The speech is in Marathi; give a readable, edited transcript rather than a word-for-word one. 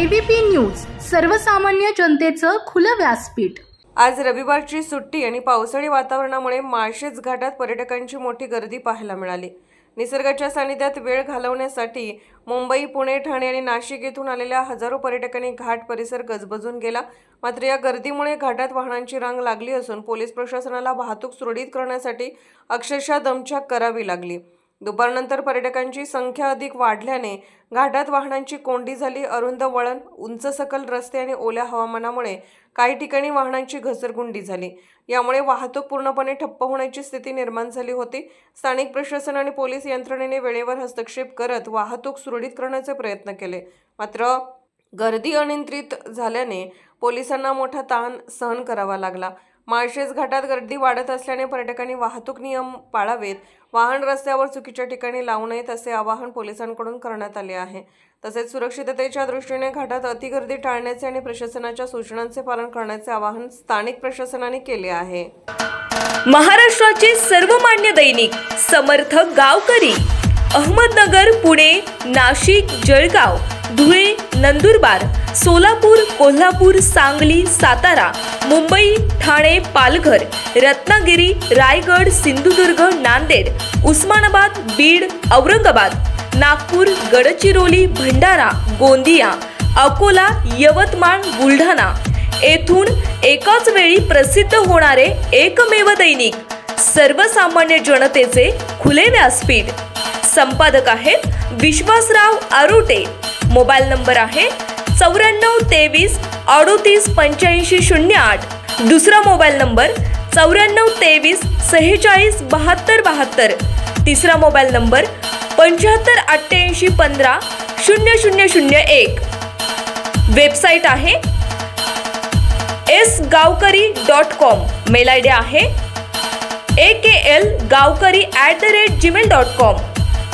एबीपी न्यूज, सर्वसामान्य जनतेचं खुलं व्यासपीठ। आज रविवारची सुट्टी आणि पावसाळी वातावरणामुळे माळशेज घाटात पर्यटकांची मोठी गर्दी पाहायला मिळाली। निसर्गाच्या सानिध्यात वेळ घालवण्यासाठी मुंबई, पुणे, ठाणे आणि नाशिक येथून आलेल्या हजारो पर्यटकांनी घाट परिसर गजबजून गेला। मात्र या गर्दीमुळे घाटात वाहनांची रांग लागली असून पोलीस प्रशासनाला वाहतूक सुरळीत करण्यासाठी अक्षरशः दमछाक करावी लागली। दुपारनंतर पर्यटकांची संख्या अधिक वाढल्याने घाटात वाहनांची कोंडी झाली। अरुंद वळण, उंच सकल रस्ते आणि ओल्या हवामानामुळे काही ठिकाणी वाहनांची घसरगुंडी झाली। यामुळे वाहतूक पूर्णपणे ठप्प होण्याची स्थिती निर्माण झाली होती। स्थानिक प्रशासन आणि पोलीस यंत्रणेने वेळेवर हस्तक्षेप करत वाहतूक सुरळीत करण्याचे प्रयत्न केले। मात्र गर्दी अनियंत्रित झाल्याने पोलिसांना मोठा ताण सहन करावा लागला। माळशेज घाटात गर्दी वाढत असल्याने पर्यटकांनी वाहतूक नियम पाळावेत, वाहन रस्त्यावर चुकीच्या ठिकाणी लावू नयेत असे आवाहन पोलिसांकडून करण्यात आले आहे। तसेच सुरक्षिततेच्या दृष्टीने घाटात अतिगर्दी टाळण्याचे आणि प्रशासनाच्या सूचनांचे पालन करण्याचे आवाहन स्थानिक प्रशासनाने केले आहे। महाराष्ट्राचे सर्वमान्य दैनिक समर्थ गावकरी अहमदनगर, पुणे, नाशिक, जळगाव, धुळे, नंदुरबार, सोलापूर, कोल्हापूर, सांगली, सातारा, मुंबई, ठाणे, पालघर, रत्नागिरी, रायगड, सिंधुदुर्ग, नांदेड, उस्मानाबाद, बीड, औरंगाबाद, नागपूर, गडचिरोली, भंडारा, गोंदिया, अकोला, यवतमाळ, बुलढाणा येथून एकाच वेळी प्रसिद्ध होणारे एकमेव दैनिक सर्वसामान्य जनतेचे खुले व्यासपीठ। संपादक आहेत विश्वासराव आरोटे। मोबाईल नंबर आहे 94 23 38 85 08। दुसरा मोबाईल नंबर 94 23 46 72 72। तिसरा मोबाईल नंबर 75 88 15 0001। वेबसाईट आहे sgavkari.com। मेल आयडी आहे akl gavkari@gmail.com।